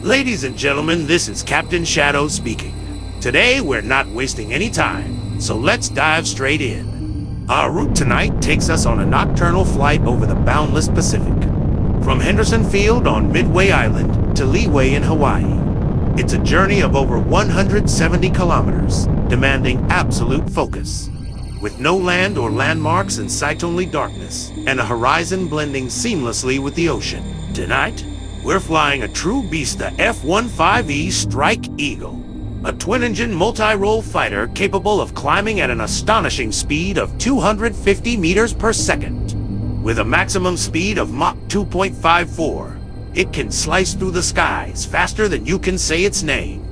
Ladies and gentlemen, this is Captain Shadow speaking. Today, we're not wasting any time, so let's dive straight in. Our route tonight takes us on a nocturnal flight over the boundless Pacific. From Henderson Field on Midway Island to Leeway in Hawaii. It's a journey of over 170 kilometers, demanding absolute focus. With no land or landmarks in sight, only darkness, and a horizon blending seamlessly with the ocean. Tonight, we're flying a true beast, the F-15E Strike Eagle, a twin-engine multi-role fighter capable of climbing at an astonishing speed of 250 meters per second. With a maximum speed of Mach 2.54, it can slice through the skies faster than you can say its name.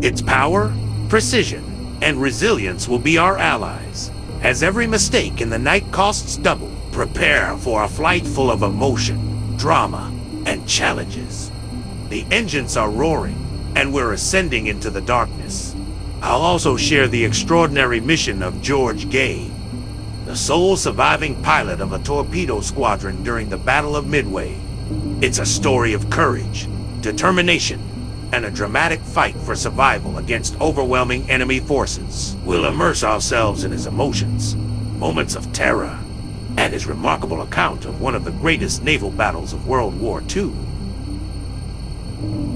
Its power, precision, and resilience will be our allies, as every mistake in the night costs double. Prepare for a flight full of emotion, drama, and challenges. The engines are roaring, and we're ascending into the darkness. I'll also share the extraordinary mission of George Gay, the sole surviving pilot of a torpedo squadron during the Battle of Midway. It's a story of courage, determination, and a dramatic fight for survival against overwhelming enemy forces. We'll immerse ourselves in his emotions, moments of terror, and his remarkable account of one of the greatest naval battles of World War II.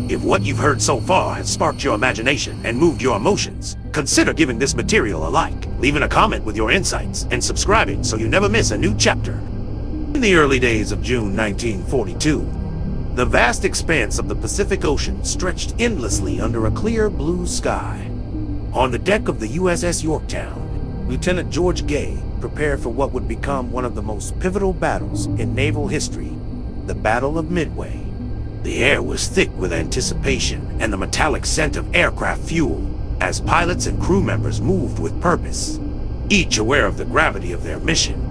If what you've heard so far has sparked your imagination and moved your emotions, consider giving this material a like, leaving a comment with your insights, and subscribing so you never miss a new chapter. In the early days of June 1942, the vast expanse of the Pacific Ocean stretched endlessly under a clear blue sky. On the deck of the USS Yorktown, Lieutenant George Gay prepared for what would become one of the most pivotal battles in naval history, the Battle of Midway. The air was thick with anticipation and the metallic scent of aircraft fuel as pilots and crew members moved with purpose, each aware of the gravity of their mission.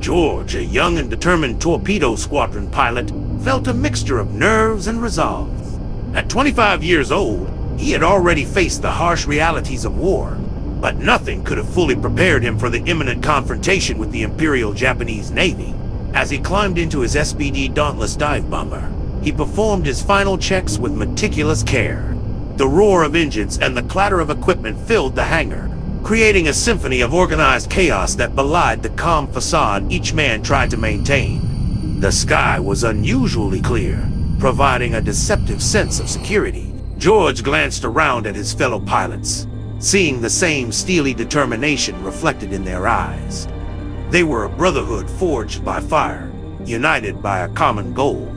George, a young and determined torpedo squadron pilot, felt a mixture of nerves and resolve. At 25 years old, he had already faced the harsh realities of war, but nothing could have fully prepared him for the imminent confrontation with the Imperial Japanese Navy. As he climbed into his SBD Dauntless dive bomber, he performed his final checks with meticulous care. The roar of engines and the clatter of equipment filled the hangar, creating a symphony of organized chaos that belied the calm facade each man tried to maintain. The sky was unusually clear, providing a deceptive sense of security. George glanced around at his fellow pilots, seeing the same steely determination reflected in their eyes. They were a brotherhood forged by fire, united by a common goal: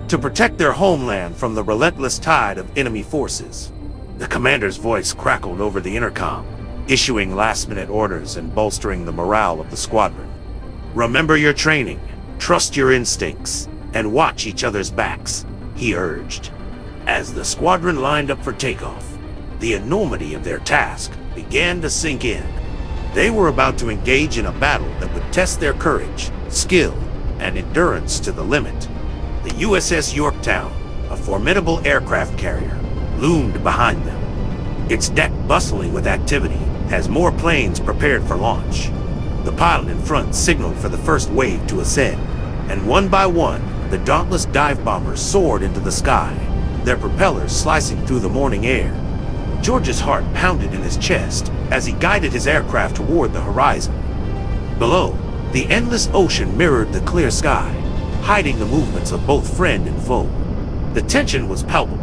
to protect their homeland from the relentless tide of enemy forces. The commander's voice crackled over the intercom, issuing last-minute orders and bolstering the morale of the squadron. "Remember your training, trust your instincts, and watch each other's backs," he urged. As the squadron lined up for takeoff, the enormity of their task began to sink in. They were about to engage in a battle that would test their courage, skill, and endurance to the limit. The USS Yorktown, a formidable aircraft carrier, loomed behind them, its deck bustling with activity as more planes prepared for launch. The pilot in front signaled for the first wave to ascend, and one by one, the dauntless dive bombers soared into the sky, their propellers slicing through the morning air. George's heart pounded in his chest as he guided his aircraft toward the horizon. Below, the endless ocean mirrored the clear sky, hiding the movements of both friend and foe. The tension was palpable,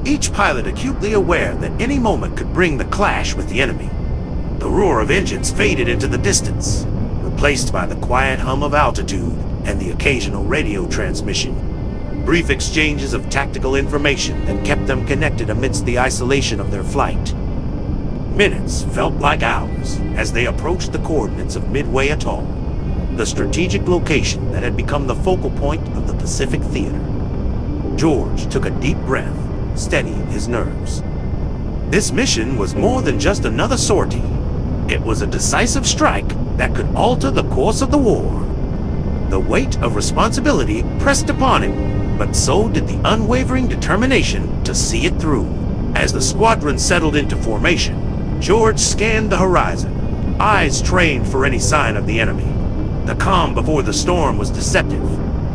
each pilot acutely aware that any moment could bring the clash with the enemy. The roar of engines faded into the distance, replaced by the quiet hum of altitude and the occasional radio transmission. Brief exchanges of tactical information that kept them connected amidst the isolation of their flight. Minutes felt like hours as they approached the coordinates of Midway Atoll, the strategic location that had become the focal point of the Pacific Theater. George took a deep breath, steadying his nerves. This mission was more than just another sortie. It was a decisive strike that could alter the course of the war. The weight of responsibility pressed upon him, but so did the unwavering determination to see it through. As the squadron settled into formation, George scanned the horizon, eyes trained for any sign of the enemy. The calm before the storm was deceptive,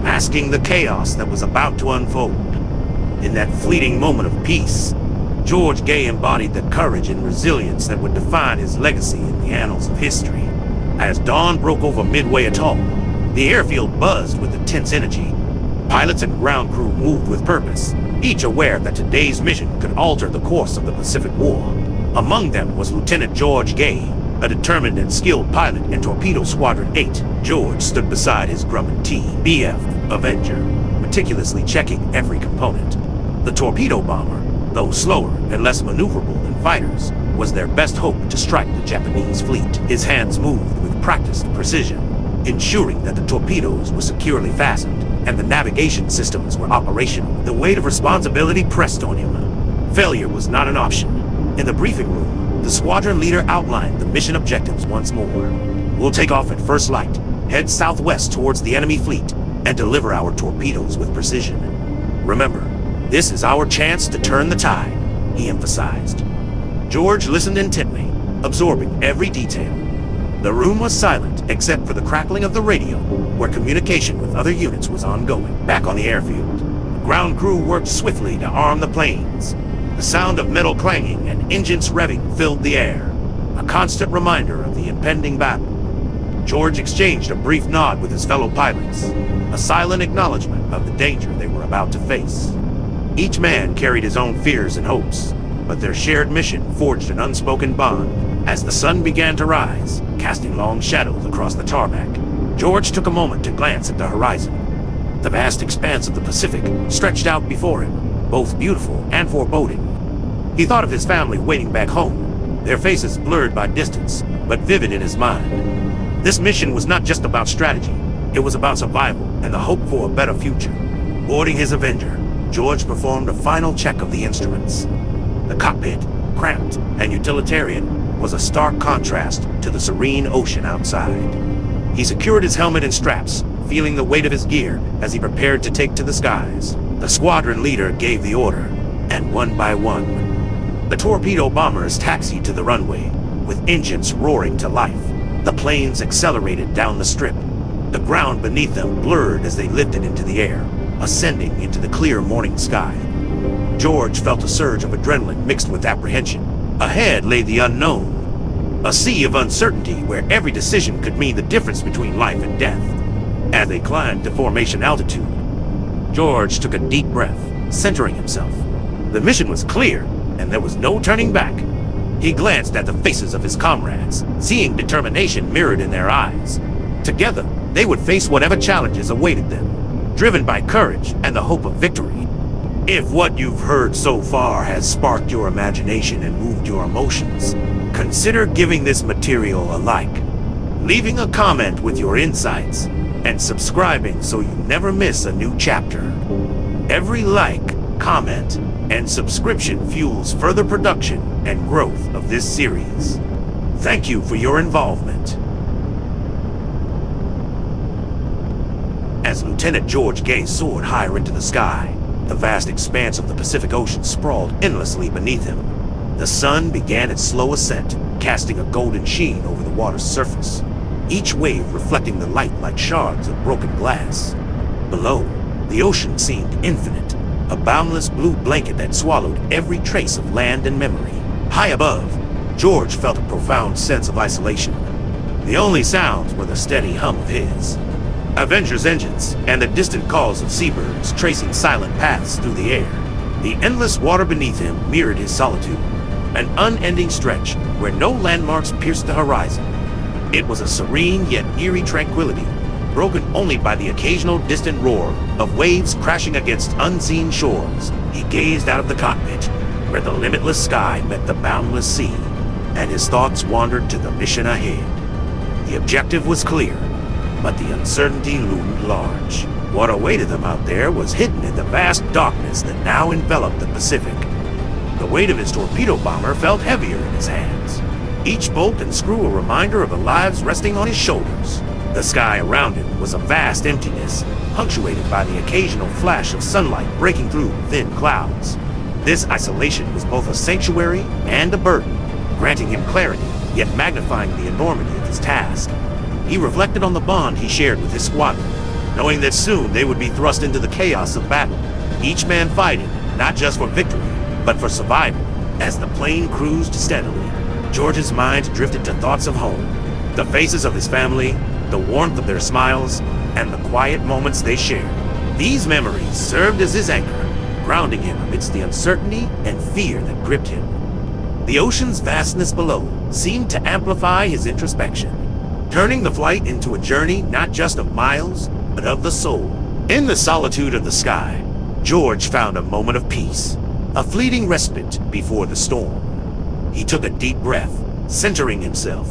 masking the chaos that was about to unfold. In that fleeting moment of peace, George Gay embodied the courage and resilience that would define his legacy in the annals of history. As dawn broke over Midway Atoll, the airfield buzzed with intense energy. Pilots and ground crew moved with purpose, each aware that today's mission could alter the course of the Pacific War. Among them was Lieutenant George Gay, a determined and skilled pilot in Torpedo Squadron 8. George stood beside his Grumman team, BF, Avenger, meticulously checking every component. The torpedo bomber, though slower and less maneuverable than fighters, was their best hope to strike the Japanese fleet. His hands moved with practiced precision, ensuring that the torpedoes were securely fastened and the navigation systems were operational. The weight of responsibility pressed on him. Failure was not an option. In the briefing room, the squadron leader outlined the mission objectives once more. We'll take off at first light, head southwest towards the enemy fleet, and deliver our torpedoes with precision. Remember, this is our chance to turn the tide, he emphasized. George listened intently, absorbing every detail. The room was silent except for the crackling of the radio, where communication with other units was ongoing. Back on the airfield, the ground crew worked swiftly to arm the planes. The sound of metal clanging and engines revving filled the air, a constant reminder of the impending battle. George exchanged a brief nod with his fellow pilots, a silent acknowledgement of the danger they were about to face. Each man carried his own fears and hopes, but their shared mission forged an unspoken bond. As the sun began to rise, casting long shadows across the tarmac, George took a moment to glance at the horizon. The vast expanse of the Pacific stretched out before him, both beautiful and foreboding. He thought of his family waiting back home, their faces blurred by distance, but vivid in his mind. This mission was not just about strategy, it was about survival and the hope for a better future. Boarding his Avenger, George performed a final check of the instruments. The cockpit, cramped and utilitarian, was a stark contrast to the serene ocean outside. He secured his helmet and straps, feeling the weight of his gear as he prepared to take to the skies. The squadron leader gave the order, and one by one, the torpedo bombers taxied to the runway, with engines roaring to life. The planes accelerated down the strip. The ground beneath them blurred as they lifted into the air, ascending into the clear morning sky. George felt a surge of adrenaline mixed with apprehension. Ahead lay the unknown, a sea of uncertainty where every decision could mean the difference between life and death. As they climbed to formation altitude, George took a deep breath, centering himself. The mission was clear, and there was no turning back. He glanced at the faces of his comrades, seeing determination mirrored in their eyes. Together, they would face whatever challenges awaited them, driven by courage and the hope of victory. If what you've heard so far has sparked your imagination and moved your emotions, consider giving this material a like, leaving a comment with your insights, and subscribing so you never miss a new chapter. Every like, comment, and subscription fuels further production and growth of this series. Thank you for your involvement. As Lieutenant George Gay soared higher into the sky, the vast expanse of the Pacific Ocean sprawled endlessly beneath him. The sun began its slow ascent, casting a golden sheen over the water's surface, each wave reflecting the light like shards of broken glass. Below, the ocean seemed infinite, a boundless blue blanket that swallowed every trace of land and memory. High above, George felt a profound sense of isolation. The only sounds were the steady hum of his Avenger's engines and the distant calls of seabirds tracing silent paths through the air. The endless water beneath him mirrored his solitude, an unending stretch where no landmarks pierced the horizon. It was a serene yet eerie tranquility, broken only by the occasional distant roar of waves crashing against unseen shores. He gazed out of the cockpit, where the limitless sky met the boundless sea, and his thoughts wandered to the mission ahead. The objective was clear, but the uncertainty loomed large. What awaited them out there was hidden in the vast darkness that now enveloped the Pacific. The weight of his torpedo bomber felt heavier in his hands, each bolt and screw a reminder of the lives resting on his shoulders. The sky around him was a vast emptiness, punctuated by the occasional flash of sunlight breaking through thin clouds. This isolation was both a sanctuary and a burden, granting him clarity, yet magnifying the enormity of his task. He reflected on the bond he shared with his squadron, knowing that soon they would be thrust into the chaos of battle, each man fighting, not just for victory, but for survival. As the plane cruised steadily, George's mind drifted to thoughts of home, the faces of his family, the warmth of their smiles, and the quiet moments they shared. These memories served as his anchor, grounding him amidst the uncertainty and fear that gripped him. The ocean's vastness below seemed to amplify his introspection, turning the flight into a journey not just of miles, but of the soul. In the solitude of the sky, George found a moment of peace, a fleeting respite before the storm. He took a deep breath, centering himself,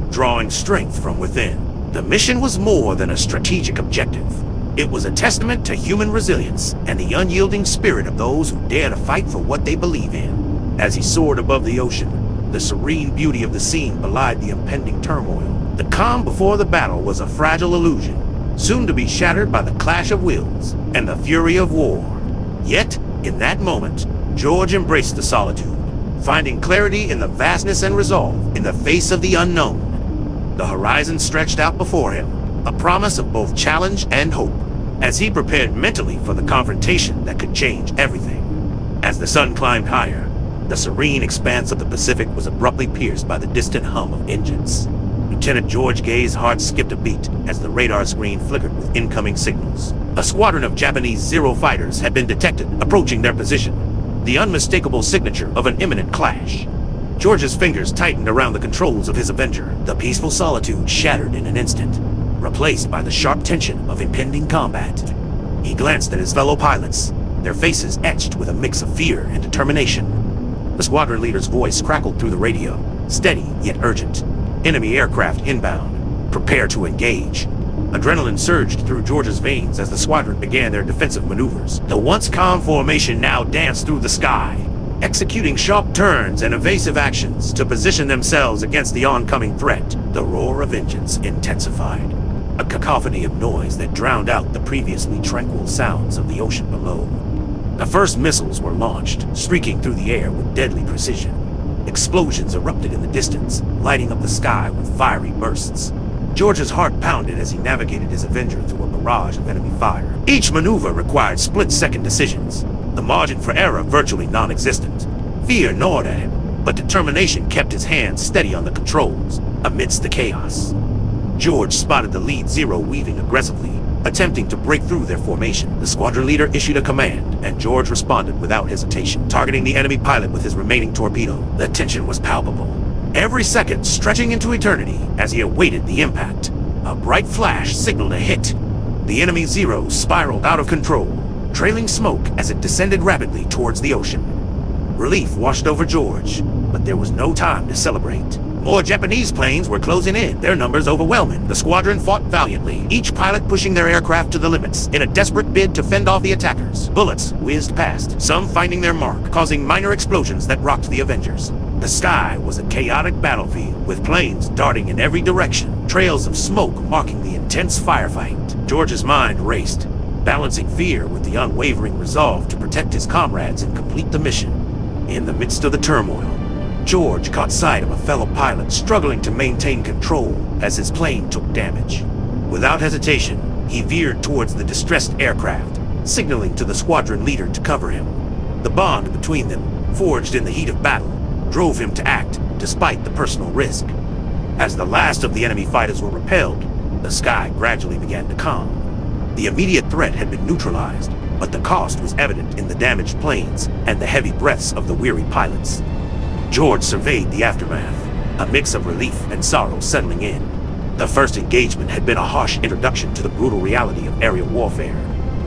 drawing strength from within. The mission was more than a strategic objective. It was a testament to human resilience and the unyielding spirit of those who dare to fight for what they believe in. As he soared above the ocean, the serene beauty of the scene belied the impending turmoil. The calm before the battle was a fragile illusion, soon to be shattered by the clash of wills and the fury of war. Yet, in that moment, George embraced the solitude, finding clarity in the vastness and resolve in the face of the unknown. The horizon stretched out before him, a promise of both challenge and hope, as he prepared mentally for the confrontation that could change everything. As the sun climbed higher, the serene expanse of the Pacific was abruptly pierced by the distant hum of engines. Lieutenant George Gay's heart skipped a beat as the radar screen flickered with incoming signals. A squadron of Japanese Zero fighters had been detected approaching their position, the unmistakable signature of an imminent clash. George's fingers tightened around the controls of his Avenger. The peaceful solitude shattered in an instant, replaced by the sharp tension of impending combat. He glanced at his fellow pilots, their faces etched with a mix of fear and determination. The squadron leader's voice crackled through the radio, steady yet urgent. Enemy aircraft inbound. Prepare to engage. Adrenaline surged through George's veins as the squadron began their defensive maneuvers. The once calm formation now danced through the sky, executing sharp turns and evasive actions to position themselves against the oncoming threat. The roar of engines intensified, a cacophony of noise that drowned out the previously tranquil sounds of the ocean below. The first missiles were launched, streaking through the air with deadly precision. Explosions erupted in the distance, lighting up the sky with fiery bursts. George's heart pounded as he navigated his Avenger through a barrage of enemy fire. Each maneuver required split-second decisions, the margin for error virtually non-existent. Fear gnawed at him, but determination kept his hands steady on the controls amidst the chaos. George spotted the lead Zero weaving aggressively, attempting to break through their formation. The squadron leader issued a command, and George responded without hesitation, targeting the enemy pilot with his remaining torpedo. The tension was palpable, every second stretching into eternity as he awaited the impact. A bright flash signaled a hit. The enemy Zero spiraled out of control, trailing smoke as it descended rapidly towards the ocean. Relief washed over George, but there was no time to celebrate. More Japanese planes were closing in, their numbers overwhelming. The squadron fought valiantly, each pilot pushing their aircraft to the limits in a desperate bid to fend off the attackers. Bullets whizzed past, some finding their mark, causing minor explosions that rocked the Avengers. The sky was a chaotic battlefield, with planes darting in every direction, trails of smoke marking the intense firefight. George's mind raced, balancing fear with the unwavering resolve to protect his comrades and complete the mission. In the midst of the turmoil, George caught sight of a fellow pilot struggling to maintain control as his plane took damage. Without hesitation, he veered towards the distressed aircraft, signaling to the squadron leader to cover him. The bond between them, forged in the heat of battle, drove him to act despite the personal risk. As the last of the enemy fighters were repelled, the sky gradually began to calm. The immediate threat had been neutralized, but the cost was evident in the damaged planes and the heavy breaths of the weary pilots. George surveyed the aftermath, a mix of relief and sorrow settling in. The first engagement had been a harsh introduction to the brutal reality of aerial warfare,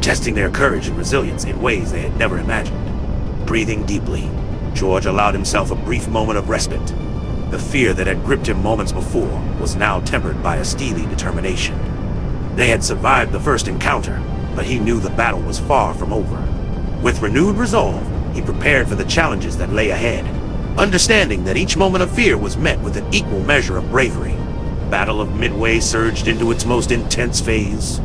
testing their courage and resilience in ways they had never imagined. Breathing deeply, George allowed himself a brief moment of respite. The fear that had gripped him moments before was now tempered by a steely determination. They had survived the first encounter, but he knew the battle was far from over. With renewed resolve, he prepared for the challenges that lay ahead, understanding that each moment of fear was met with an equal measure of bravery. Battle of Midway surged into its most intense phase.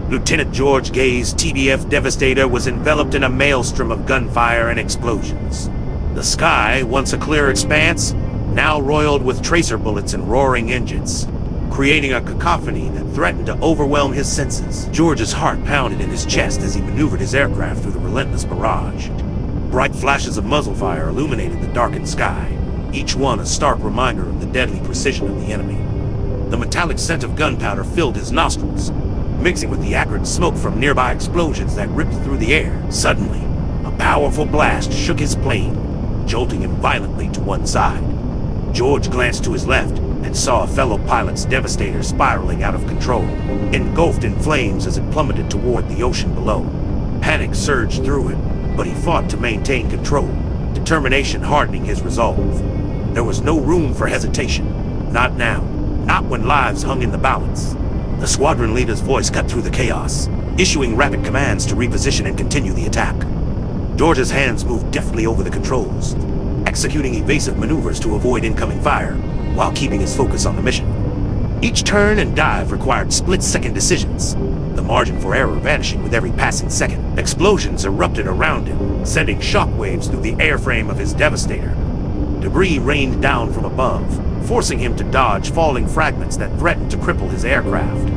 Lieutenant George Gay's TBF Devastator was enveloped in a maelstrom of gunfire and explosions. The sky, once a clear expanse, now roiled with tracer bullets and roaring engines. creating a cacophony that threatened to overwhelm his senses. George's heart pounded in his chest as he maneuvered his aircraft through the relentless barrage. Bright flashes of muzzle fire illuminated the darkened sky, each one a stark reminder of the deadly precision of the enemy. The metallic scent of gunpowder filled his nostrils, mixing with the acrid smoke from nearby explosions that ripped through the air. Suddenly, a powerful blast shook his plane, jolting him violently to one side. George glanced to his left and saw a fellow pilot's Devastator spiraling out of control, engulfed in flames as it plummeted toward the ocean below. Panic surged through him, but he fought to maintain control, determination hardening his resolve. There was no room for hesitation. Not now. Not when lives hung in the balance. The squadron leader's voice cut through the chaos, issuing rapid commands to reposition and continue the attack. George's hands moved deftly over the controls, executing evasive maneuvers to avoid incoming fire, while keeping his focus on the mission. Each turn and dive required split-second decisions, the margin for error vanishing with every passing second. Explosions erupted around him, sending shockwaves through the airframe of his Devastator. Debris rained down from above, forcing him to dodge falling fragments that threatened to cripple his aircraft.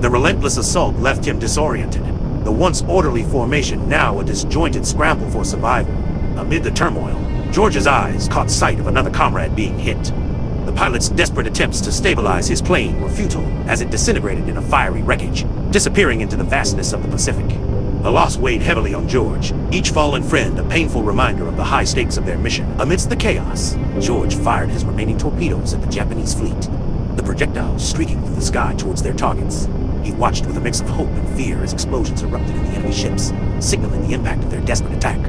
The relentless assault left him disoriented, the once orderly formation now a disjointed scramble for survival. Amid the turmoil, George's eyes caught sight of another comrade being hit. The pilot's desperate attempts to stabilize his plane were futile as it disintegrated in a fiery wreckage, disappearing into the vastness of the Pacific. The loss weighed heavily on George, each fallen friend a painful reminder of the high stakes of their mission. Amidst the chaos, George fired his remaining torpedoes at the Japanese fleet, the projectiles streaking through the sky towards their targets. He watched with a mix of hope and fear as explosions erupted in the enemy ships, signaling the impact of their desperate attack.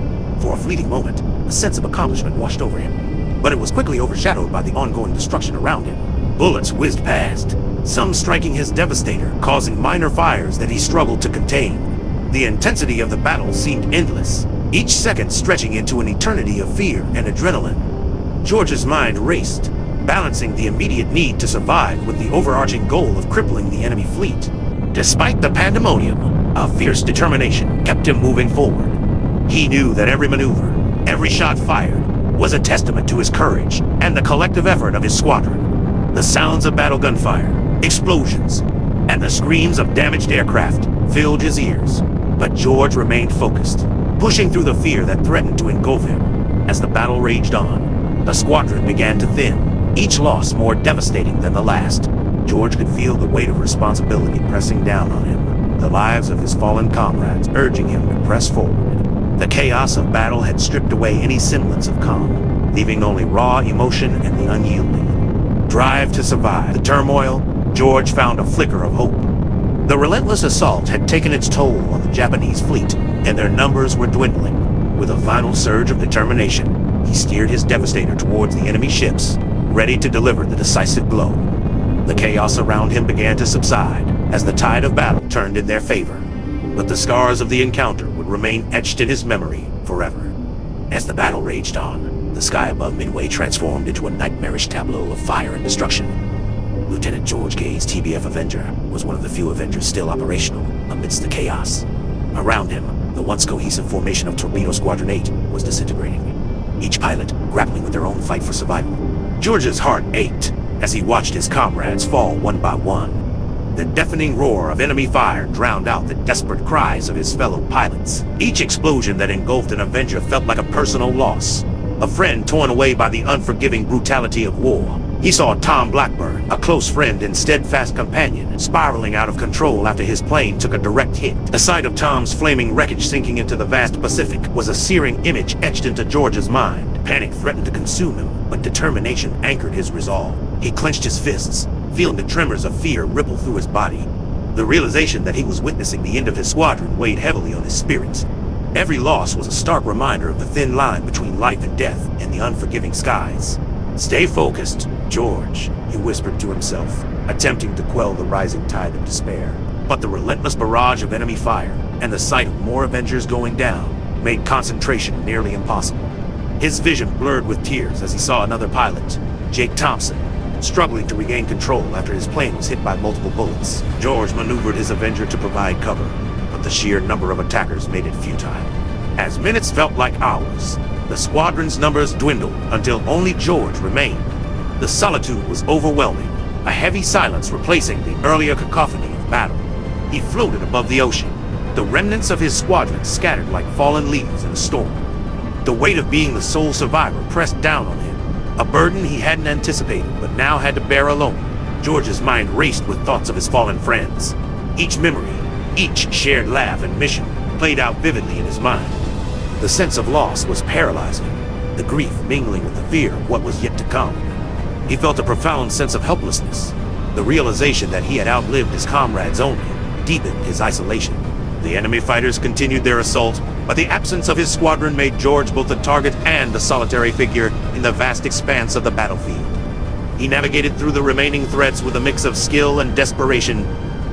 For a fleeting moment, a sense of accomplishment washed over him, but it was quickly overshadowed by the ongoing destruction around him. Bullets whizzed past, some striking his Devastator, causing minor fires that he struggled to contain. The intensity of the battle seemed endless, each second stretching into an eternity of fear and adrenaline. George's mind raced, balancing the immediate need to survive with the overarching goal of crippling the enemy fleet. Despite the pandemonium, a fierce determination kept him moving forward. He knew that every maneuver, every shot fired, was a testament to his courage and the collective effort of his squadron. The sounds of battle gunfire, explosions, and the screams of damaged aircraft filled his ears. But George remained focused, pushing through the fear that threatened to engulf him. As the battle raged on, the squadron began to thin, each loss more devastating than the last. George could feel the weight of responsibility pressing down on him, the lives of his fallen comrades urging him to press forward. The chaos of battle had stripped away any semblance of calm, leaving only raw emotion and the unyielding drive to survive. The turmoil, George found a flicker of hope. The relentless assault had taken its toll on the Japanese fleet, and their numbers were dwindling. With a final surge of determination, he steered his Devastator towards the enemy ships, ready to deliver the decisive blow. The chaos around him began to subside as the tide of battle turned in their favor, but the scars of the encounter would remain etched in his memory forever. As the battle raged on, the sky above Midway transformed into a nightmarish tableau of fire and destruction. Lieutenant George Gay's TBF Avenger was one of the few Avengers still operational amidst the chaos. Around him, the once cohesive formation of Torpedo Squadron 8 was disintegrating, each pilot grappling with their own fight for survival. George's heart ached as he watched his comrades fall one by one. The deafening roar of enemy fire drowned out the desperate cries of his fellow pilots. Each explosion that engulfed an Avenger felt like a personal loss, a friend torn away by the unforgiving brutality of war. He saw Tom Blackburn, a close friend and steadfast companion, spiraling out of control after his plane took a direct hit. The sight of Tom's flaming wreckage sinking into the vast Pacific was a searing image etched into George's mind. Panic threatened to consume him, but determination anchored his resolve. He clenched his fists, feeling the tremors of fear ripple through his body. The realization that he was witnessing the end of his squadron weighed heavily on his spirits. Every loss was a stark reminder of the thin line between life and death in the unforgiving skies. "Stay focused, George," he whispered to himself, attempting to quell the rising tide of despair. But the relentless barrage of enemy fire and the sight of more Avengers going down made concentration nearly impossible. His vision blurred with tears as he saw another pilot, Jake Thompson, struggling to regain control after his plane was hit by multiple bullets. George maneuvered his Avenger to provide cover, but the sheer number of attackers made it futile. As minutes felt like hours, the squadron's numbers dwindled until only George remained. The solitude was overwhelming, a heavy silence replacing the earlier cacophony of battle. He floated above the ocean, the remnants of his squadron scattered like fallen leaves in a storm. The weight of being the sole survivor pressed down on him, a burden he hadn't anticipated but now had to bear alone. George's mind raced with thoughts of his fallen friends. Each memory, each shared laugh and mission played out vividly in his mind. The sense of loss was paralyzing, the grief mingling with the fear of what was yet to come. He felt a profound sense of helplessness. The realization that he had outlived his comrades only deepened his isolation. The enemy fighters continued their assault, but the absence of his squadron made George both a target and a solitary figure in the vast expanse of the battlefield. He navigated through the remaining threats with a mix of skill and desperation,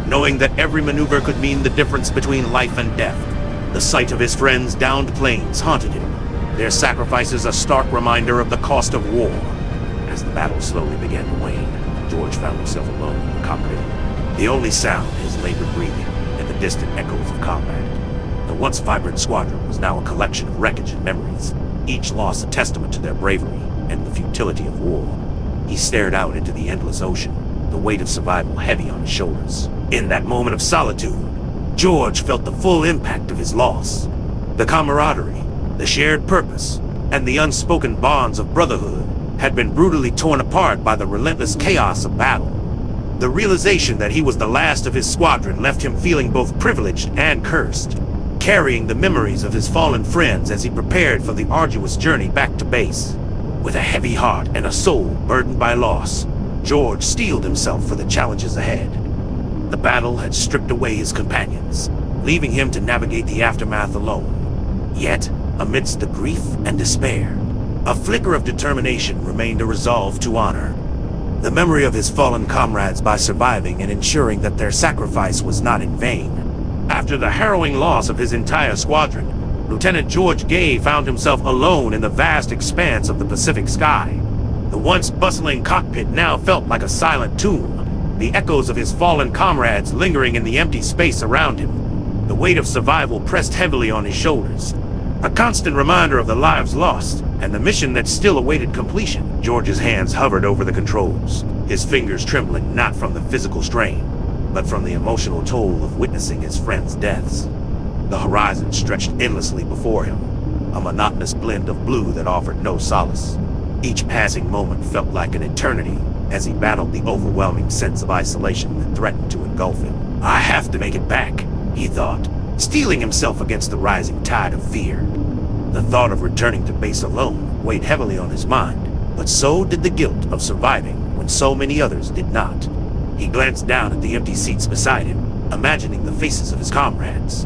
knowing that every maneuver could mean the difference between life and death. The sight of his friends' downed planes haunted him, their sacrifices a stark reminder of the cost of war. As the battle slowly began to wane, George found himself alone in the cockpit. The only sound, his labored breathing, and the distant echoes of combat. The once vibrant squadron was now a collection of wreckage and memories, each loss a testament to their bravery and the futility of war. He stared out into the endless ocean, the weight of survival heavy on his shoulders. In that moment of solitude, George felt the full impact of his loss. The camaraderie, the shared purpose, and the unspoken bonds of brotherhood had been brutally torn apart by the relentless chaos of battle. The realization that he was the last of his squadron left him feeling both privileged and cursed, carrying the memories of his fallen friends as he prepared for the arduous journey back to base. With a heavy heart and a soul burdened by loss, George steeled himself for the challenges ahead. The battle had stripped away his companions, leaving him to navigate the aftermath alone. Yet, amidst the grief and despair, a flicker of determination remained a resolve to honor. The memory of his fallen comrades by surviving and ensuring that their sacrifice was not in vain. After the harrowing loss of his entire squadron, Lieutenant George Gay found himself alone in the vast expanse of the Pacific sky. The once bustling cockpit now felt like a silent tomb, the echoes of his fallen comrades lingering in the empty space around him. The weight of survival pressed heavily on his shoulders, a constant reminder of the lives lost and the mission that still awaited completion. George's hands hovered over the controls, his fingers trembling not from the physical strain, but from the emotional toll of witnessing his friends' deaths. The horizon stretched endlessly before him, a monotonous blend of blue that offered no solace. Each passing moment felt like an eternity as he battled the overwhelming sense of isolation that threatened to engulf him. I have to make it back, he thought, steeling himself against the rising tide of fear. The thought of returning to base alone weighed heavily on his mind, but so did the guilt of surviving when so many others did not. He glanced down at the empty seats beside him, imagining the faces of his comrades,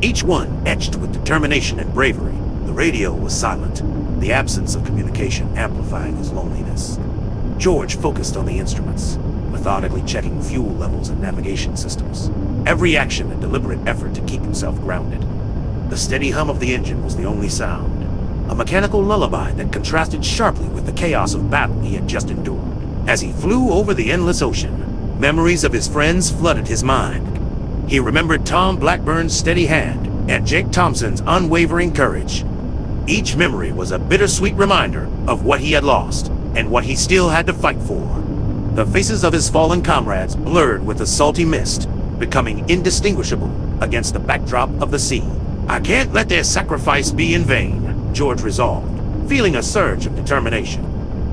each one etched with determination and bravery. The radio was silent, the absence of communication amplifying his loneliness. George focused on the instruments, methodically checking fuel levels and navigation systems, every action a deliberate effort to keep himself grounded. The steady hum of the engine was the only sound, a mechanical lullaby that contrasted sharply with the chaos of battle he had just endured. As he flew over the endless ocean, memories of his friends flooded his mind. He remembered Tom Blackburn's steady hand and Jake Thompson's unwavering courage. Each memory was a bittersweet reminder of what he had lost and what he still had to fight for. The faces of his fallen comrades blurred with the salty mist, becoming indistinguishable against the backdrop of the sea. I can't let their sacrifice be in vain, George resolved, feeling a surge of determination.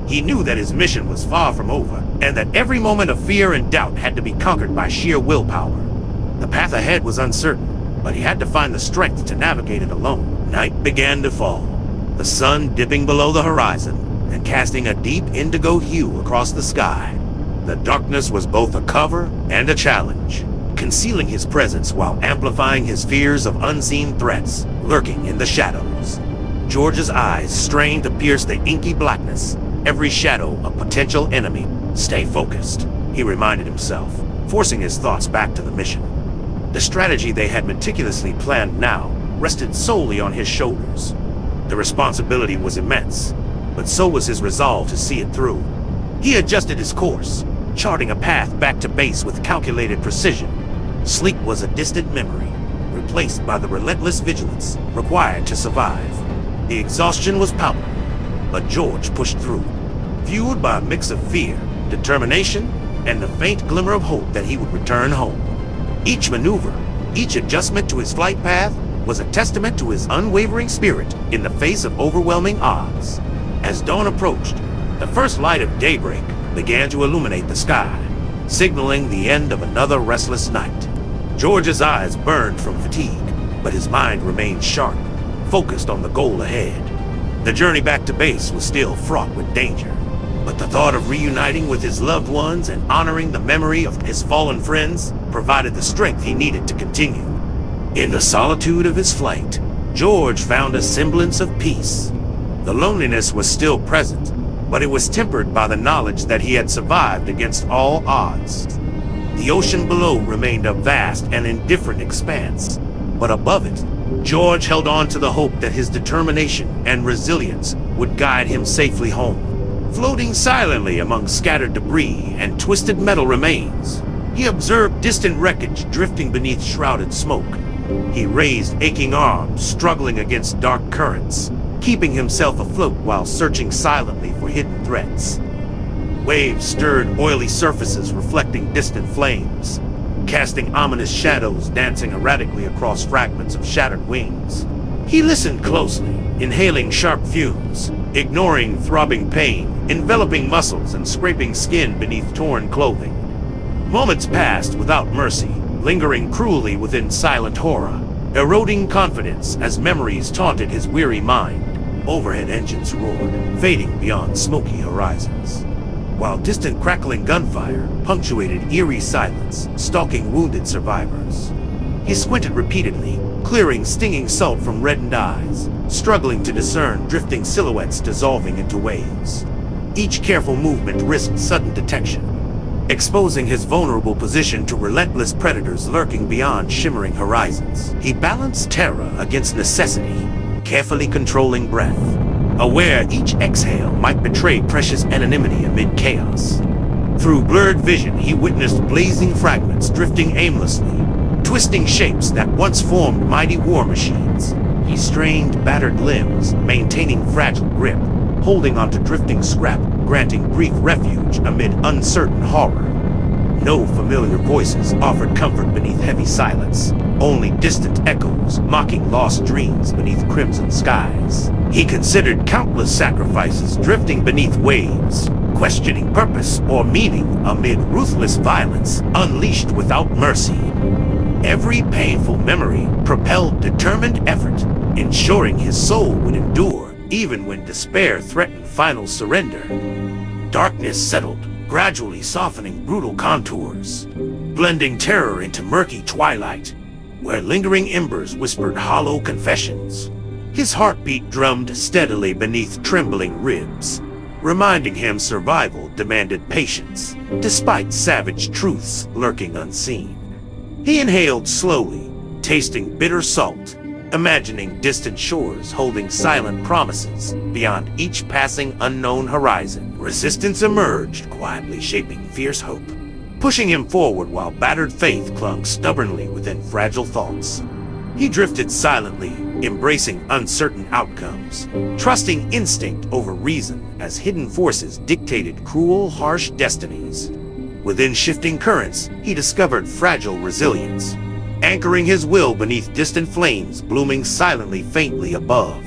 He knew that his mission was far from over, and that every moment of fear and doubt had to be conquered by sheer willpower. The path ahead was uncertain, but he had to find the strength to navigate it alone. Night began to fall, the sun dipping below the horizon and casting a deep indigo hue across the sky. The darkness was both a cover and a challenge, concealing his presence while amplifying his fears of unseen threats lurking in the shadows. George's eyes strained to pierce the inky blackness, every shadow a potential enemy. Stay focused, he reminded himself, forcing his thoughts back to the mission. The strategy they had meticulously planned now rested solely on his shoulders. The responsibility was immense, but so was his resolve to see it through. He adjusted his course, charting a path back to base with calculated precision. Sleep was a distant memory, replaced by the relentless vigilance required to survive. The exhaustion was palpable, but George pushed through, fueled by a mix of fear, determination, and the faint glimmer of hope that he would return home. Each maneuver, each adjustment to his flight path, was a testament to his unwavering spirit in the face of overwhelming odds. As dawn approached, the first light of daybreak began to illuminate the sky, signaling the end of another restless night. George's eyes burned from fatigue, but his mind remained sharp, focused on the goal ahead. The journey back to base was still fraught with danger, but the thought of reuniting with his loved ones and honoring the memory of his fallen friends provided the strength he needed to continue. In the solitude of his flight, George found a semblance of peace. The loneliness was still present, but it was tempered by the knowledge that he had survived against all odds. The ocean below remained a vast and indifferent expanse, but above it, George held on to the hope that his determination and resilience would guide him safely home. Floating silently among scattered debris and twisted metal remains, he observed distant wreckage drifting beneath shrouded smoke. He raised aching arms, struggling against dark currents, keeping himself afloat while searching silently for hidden threats. Waves stirred oily surfaces reflecting distant flames, casting ominous shadows dancing erratically across fragments of shattered wings. He listened closely, inhaling sharp fumes, ignoring throbbing pain, enveloping muscles and scraping skin beneath torn clothing. Moments passed without mercy, lingering cruelly within silent horror, eroding confidence as memories taunted his weary mind. Overhead engines roared, fading beyond smoky horizons, while distant crackling gunfire punctuated eerie silence, stalking wounded survivors. He squinted repeatedly, clearing stinging salt from reddened eyes, struggling to discern drifting silhouettes dissolving into waves. Each careful movement risked sudden detection, exposing his vulnerable position to relentless predators lurking beyond shimmering horizons. He balanced terror against necessity, carefully controlling breath, aware each exhale might betray precious anonymity amid chaos. Through blurred vision, he witnessed blazing fragments drifting aimlessly, twisting shapes that once formed mighty war machines. He strained battered limbs, maintaining fragile grip, holding onto drifting scrap, granting brief refuge amid uncertain horror. No familiar voices offered comfort beneath heavy silence, only distant echoes mocking lost dreams beneath crimson skies. He considered countless sacrifices drifting beneath waves, questioning purpose or meaning amid ruthless violence unleashed without mercy. Every painful memory propelled determined effort, ensuring his soul would endure even when despair threatened final surrender. Darkness settled, gradually softening brutal contours, blending terror into murky twilight, where lingering embers whispered hollow confessions. His heartbeat drummed steadily beneath trembling ribs, reminding him survival demanded patience, despite savage truths lurking unseen. He inhaled slowly, tasting bitter salt, imagining distant shores holding silent promises beyond each passing unknown horizon. Resistance emerged, quietly shaping fierce hope, pushing him forward while battered faith clung stubbornly within fragile thoughts. He drifted silently, embracing uncertain outcomes, trusting instinct over reason as hidden forces dictated cruel, harsh destinies. Within shifting currents, he discovered fragile resilience, anchoring his will beneath distant flames blooming silently faintly above.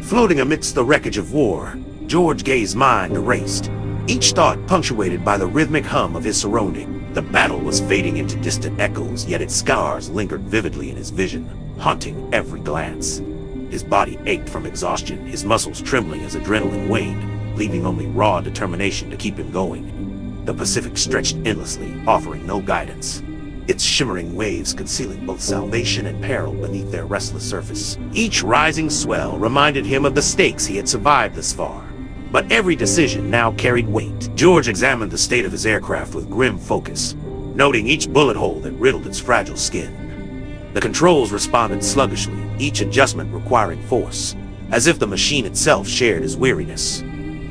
Floating amidst the wreckage of war, George Gay's mind erased, each thought punctuated by the rhythmic hum of his surrounding. The battle was fading into distant echoes, yet its scars lingered vividly in his vision, haunting every glance. His body ached from exhaustion, his muscles trembling as adrenaline waned, leaving only raw determination to keep him going. The Pacific stretched endlessly, offering no guidance, its shimmering waves concealing both salvation and peril beneath their restless surface. Each rising swell reminded him of the stakes he had survived thus far, but every decision now carried weight. George examined the state of his aircraft with grim focus, noting each bullet hole that riddled its fragile skin. The controls responded sluggishly, each adjustment requiring force, as if the machine itself shared his weariness.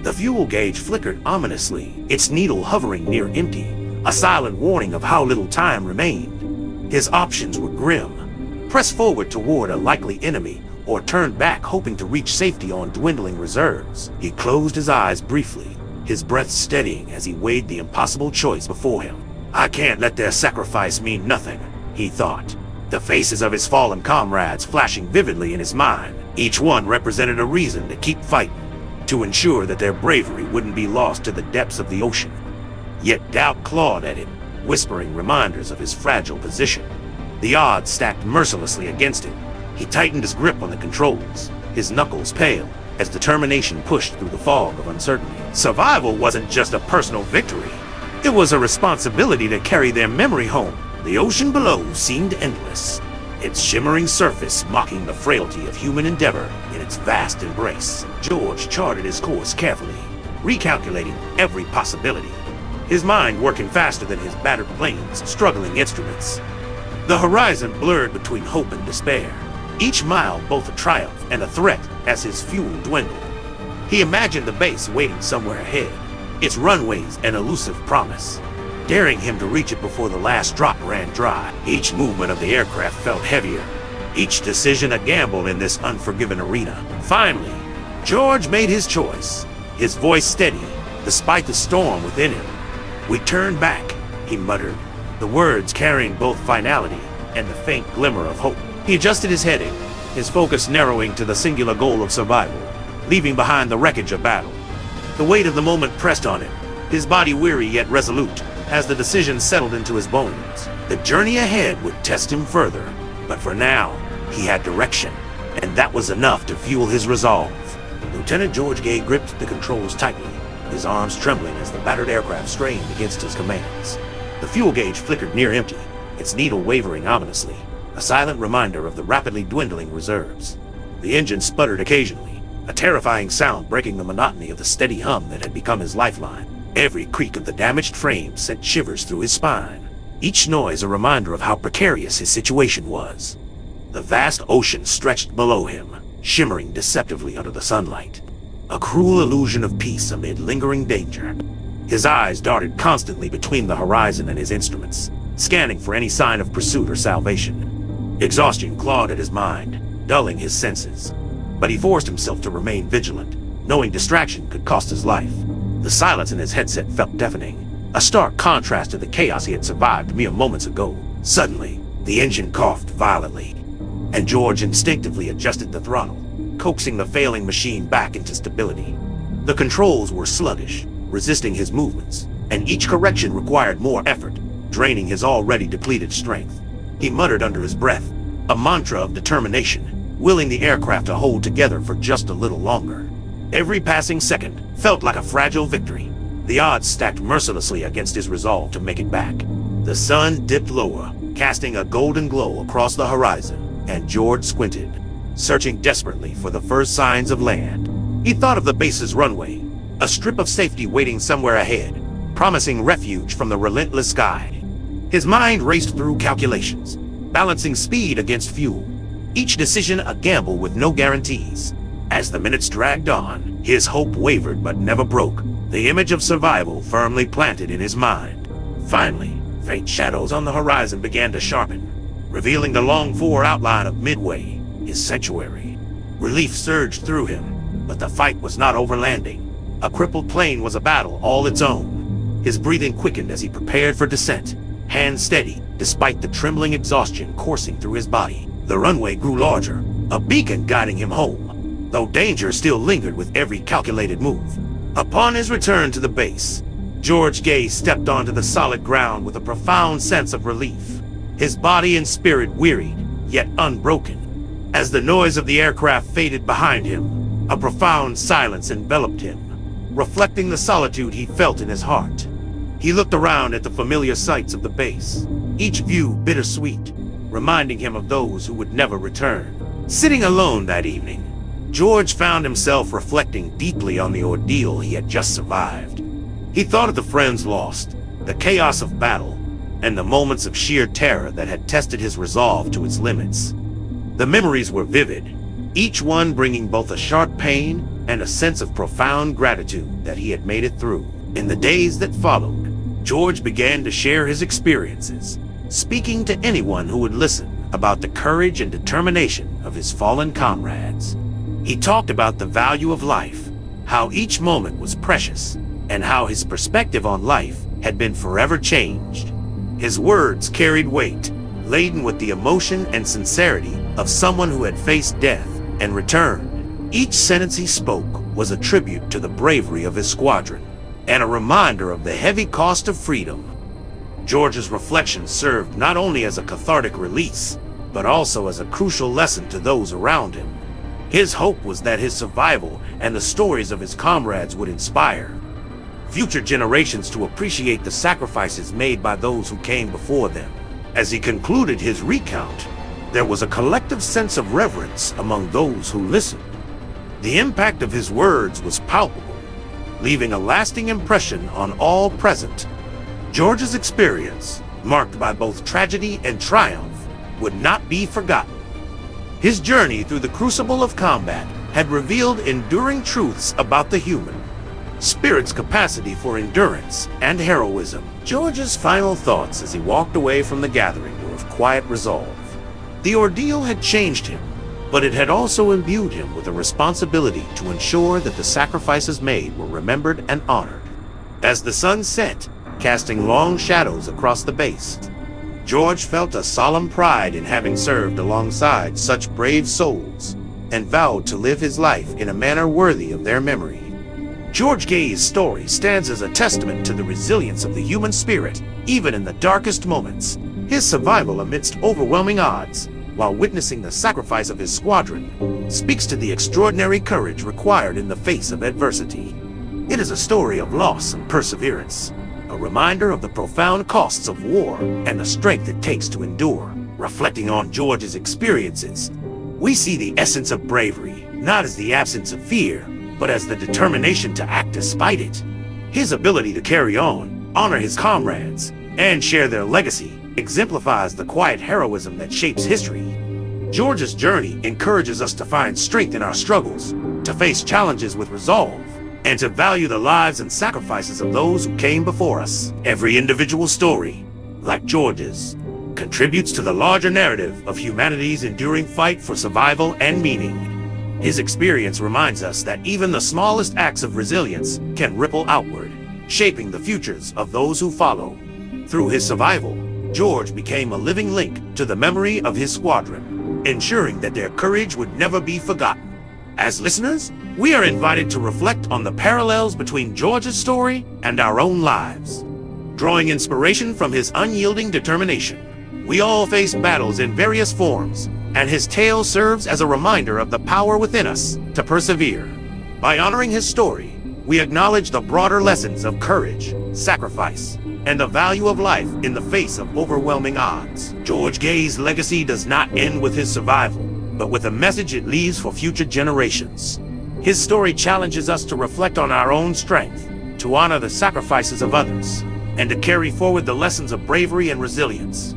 The fuel gauge flickered ominously, its needle hovering near empty, a silent warning of how little time remained. His options were grim: press forward toward a likely enemy, or turn back hoping to reach safety on dwindling reserves. He closed his eyes briefly, his breath steadying as he weighed the impossible choice before him. I can't let their sacrifice mean nothing, he thought. The faces of his fallen comrades flashing vividly in his mind. Each one represented a reason to keep fighting, to ensure that their bravery wouldn't be lost to the depths of the ocean. Yet doubt clawed at him, whispering reminders of his fragile position. The odds stacked mercilessly against him. He tightened his grip on the controls, his knuckles pale, as determination pushed through the fog of uncertainty. Survival wasn't just a personal victory. It was a responsibility to carry their memory home. The ocean below seemed endless, its shimmering surface mocking the frailty of human endeavor in its vast embrace. George charted his course carefully, recalculating every possibility, his mind working faster than his battered plane's struggling instruments. The horizon blurred between hope and despair, each mile both a triumph and a threat as his fuel dwindled. He imagined the base waiting somewhere ahead, its runways an elusive promise, daring him to reach it before the last drop ran dry. Each movement of the aircraft felt heavier, each decision a gamble in this unforgiving arena. Finally, George made his choice, his voice steady despite the storm within him. "We turn back," he muttered, the words carrying both finality and the faint glimmer of hope. He adjusted his heading, his focus narrowing to the singular goal of survival, leaving behind the wreckage of battle. The weight of the moment pressed on him, his body weary yet resolute, as the decision settled into his bones. The journey ahead would test him further, but for now, he had direction, and that was enough to fuel his resolve. Lieutenant George Gay gripped the controls tightly, his arms trembling as the battered aircraft strained against his commands. The fuel gauge flickered near empty, its needle wavering ominously, a silent reminder of the rapidly dwindling reserves. The engine sputtered occasionally, a terrifying sound breaking the monotony of the steady hum that had become his lifeline. Every creak of the damaged frame sent shivers through his spine, each noise a reminder of how precarious his situation was. The vast ocean stretched below him, shimmering deceptively under the sunlight, a cruel illusion of peace amid lingering danger. His eyes darted constantly between the horizon and his instruments, scanning for any sign of pursuit or salvation. Exhaustion clawed at his mind, dulling his senses, but he forced himself to remain vigilant, knowing distraction could cost his life. The silence in his headset felt deafening, a stark contrast to the chaos he had survived mere moments ago. Suddenly, the engine coughed violently, and George instinctively adjusted the throttle, coaxing the failing machine back into stability. The controls were sluggish, resisting his movements, and each correction required more effort, draining his already depleted strength. He muttered under his breath, a mantra of determination, willing the aircraft to hold together for just a little longer. Every passing second felt like a fragile victory, the odds stacked mercilessly against his resolve to make it back. The sun dipped lower, casting a golden glow across the horizon, and George squinted, searching desperately for the first signs of land. He thought of the base's runway, a strip of safety waiting somewhere ahead, promising refuge from the relentless sky. His mind raced through calculations, balancing speed against fuel, each decision a gamble with no guarantees. As the minutes dragged on, his hope wavered but never broke, the image of survival firmly planted in his mind. Finally, faint shadows on the horizon began to sharpen, revealing the longed-for outline of Midway, his sanctuary. Relief surged through him, but the fight was not over landing. A crippled plane was a battle all its own. His breathing quickened as he prepared for descent, hands steady despite the trembling exhaustion coursing through his body. The runway grew larger, a beacon guiding him home, though danger still lingered with every calculated move. Upon his return to the base, George Gay stepped onto the solid ground with a profound sense of relief, his body and spirit wearied, yet unbroken. As the noise of the aircraft faded behind him, a profound silence enveloped him, reflecting the solitude he felt in his heart. He looked around at the familiar sights of the base, each view bittersweet, reminding him of those who would never return. Sitting alone that evening, George found himself reflecting deeply on the ordeal he had just survived. He thought of the friends lost, the chaos of battle, and the moments of sheer terror that had tested his resolve to its limits. The memories were vivid, each one bringing both a sharp pain and a sense of profound gratitude that he had made it through. In the days that followed, George began to share his experiences, speaking to anyone who would listen about the courage and determination of his fallen comrades. He talked about the value of life, how each moment was precious, and how his perspective on life had been forever changed. His words carried weight, laden with the emotion and sincerity of someone who had faced death and returned. Each sentence he spoke was a tribute to the bravery of his squadron, and a reminder of the heavy cost of freedom. George's reflections served not only as a cathartic release, but also as a crucial lesson to those around him. His hope was that his survival and the stories of his comrades would inspire future generations to appreciate the sacrifices made by those who came before them. As he concluded his recount, there was a collective sense of reverence among those who listened. The impact of his words was palpable, leaving a lasting impression on all present. George's experience, marked by both tragedy and triumph, would not be forgotten. His journey through the crucible of combat had revealed enduring truths about the human spirit's capacity for endurance and heroism. George's final thoughts as he walked away from the gathering were of quiet resolve. The ordeal had changed him, but it had also imbued him with a responsibility to ensure that the sacrifices made were remembered and honored. As the sun set, casting long shadows across the base, George felt a solemn pride in having served alongside such brave souls, and vowed to live his life in a manner worthy of their memory. George Gay's story stands as a testament to the resilience of the human spirit, even in the darkest moments. His survival amidst overwhelming odds, while witnessing the sacrifice of his squadron, speaks to the extraordinary courage required in the face of adversity. It is a story of loss and perseverance, a reminder of the profound costs of war and the strength it takes to endure. Reflecting on George's experiences, we see the essence of bravery, not as the absence of fear, but as the determination to act despite it. His ability to carry on, honor his comrades, and share their legacy exemplifies the quiet heroism that shapes history. George's journey encourages us to find strength in our struggles, to face challenges with resolve, and to value the lives and sacrifices of those who came before us. Every individual story, like George's, contributes to the larger narrative of humanity's enduring fight for survival and meaning. His experience reminds us that even the smallest acts of resilience can ripple outward, shaping the futures of those who follow. Through his survival, George became a living link to the memory of his squadron, ensuring that their courage would never be forgotten. As listeners, we are invited to reflect on the parallels between George's story and our own lives. Drawing inspiration from his unyielding determination, we all face battles in various forms, and his tale serves as a reminder of the power within us to persevere. By honoring his story, we acknowledge the broader lessons of courage, sacrifice, and the value of life in the face of overwhelming odds. George Gay's legacy does not end with his survival, but with a message it leaves for future generations. His story challenges us to reflect on our own strength, to honor the sacrifices of others, and to carry forward the lessons of bravery and resilience.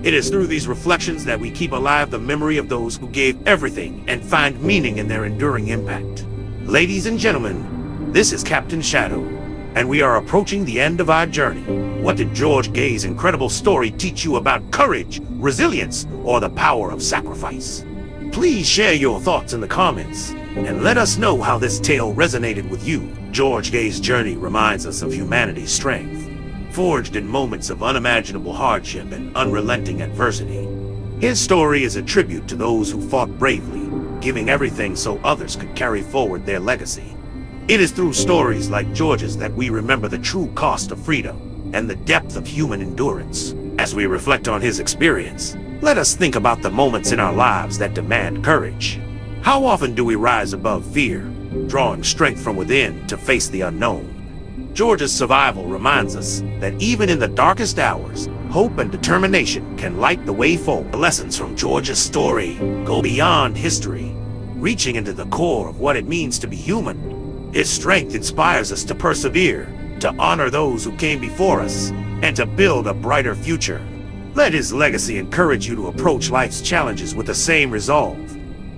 It is through these reflections that we keep alive the memory of those who gave everything and find meaning in their enduring impact. Ladies and gentlemen, this is Captain Shadow, and we are approaching the end of our journey. What did George Gay's incredible story teach you about courage, resilience, or the power of sacrifice? Please share your thoughts in the comments, and let us know how this tale resonated with you. George Gay's journey reminds us of humanity's strength, forged in moments of unimaginable hardship and unrelenting adversity. His story is a tribute to those who fought bravely, giving everything so others could carry forward their legacy. It is through stories like George's that we remember the true cost of freedom and the depth of human endurance. As we reflect on his experience, let us think about the moments in our lives that demand courage. How often do we rise above fear, drawing strength from within to face the unknown? George's survival reminds us that even in the darkest hours, hope and determination can light the way forward. The lessons from George's story go beyond history, reaching into the core of what it means to be human. His strength inspires us to persevere, to honor those who came before us, and to build a brighter future. Let his legacy encourage you to approach life's challenges with the same resolve,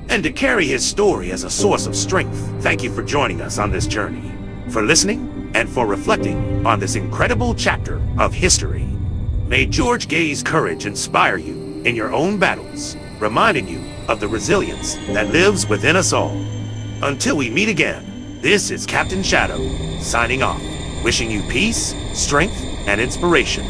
and to carry his story as a source of strength. Thank you for joining us on this journey, for listening, and for reflecting on this incredible chapter of history. May George Gay's courage inspire you in your own battles, reminding you of the resilience that lives within us all. Until we meet again, this is Captain Shadow, signing off. Wishing you peace, strength, and inspiration.